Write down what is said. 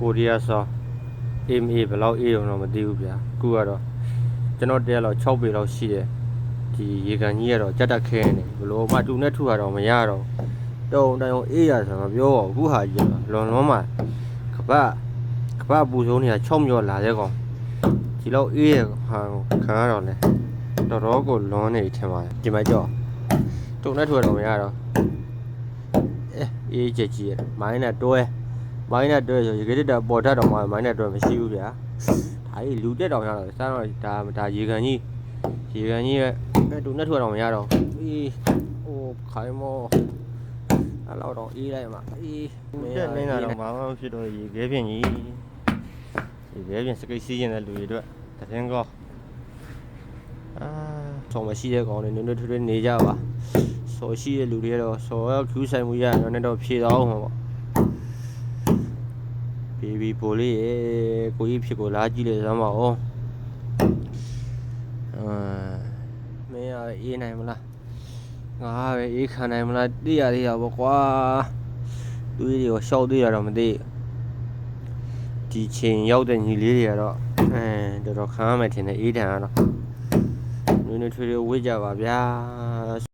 ကိုရီးယားဆောအေးမအေးဘယ်လောက်အေးတော့မသိဘူးဗျာအခုကတော့ကျွန်တော်တဲလောက်6ပေလောက်ရှိတယ်ဒီရေကန်ကြီးကတော့ကြက်တက်ခဲနေဘလို့မှတူနဲ့ထုရတော့မရတော့တုံတိုင်အောင်အေးရဆိုတော့မပြောတော့အခုဟာကြီးလွန်မှာကပတ်ပူဆုံးနေတာ6မြော်လာတဲ့ကောင်ဒီလောက်အေးရဟာခံရတော့လေတော်တော်ကိုလွန်နေထင်ပါတယ်ဒီမှာကြော့တုံနဲ့ထုရတော့မရတော့အေးကြကြီးရမိုင်းနဲ့တွဲဆိုရေကတစ်တာပေါ်ထတော့မှမိုင်းနဲ့တွဲမရှိဘူးဗျာဒါကြီးလူတက်တော့ရတော့စမ်းတော့ဒါရေကန်ကြီးရဲ့တူနဲ့ထွေတော့မရတော့အေးဟိုခိုင်းမောအဲ့တော့အေးလိုက်မှာအေးတက်နေတာတော့ဘာမှမဖြစ်တော့ရေခဲပြင်ကြီးရေခဲပြင်စကိတ်စီးရင်တဲ့လူတွေအတွက်တည်င်းကောဆောင်းမရှိတဲ့ကောင်တွေနွေထွေးနေကြပါဆော်ရှိတဲ့လူတွေကတော့ဆော်ရောက်ခူးဆိုင်မှုရတော့လည်းတော့ဖြေတော့မှာပေါ့ဘေဘီပိုလေးရေကိုကြီးဖြစ်ကိုလာကြည့်လေစမ်းပါဦးမင်းရအေးနိုင်မလားငါပဲအေးခံနိုင်မလားသိရသေးတာပေါ့ကွာသူတွေကိုရှောက်သေးရတော့မသိဒီချိန်ရောက်တဲ့ညီလေးတွေကတော့တော်တော်ခံရမယ်ထင်တယ်အေးတန်ကတော့နွေထွေးဝေးကြပါဗျာ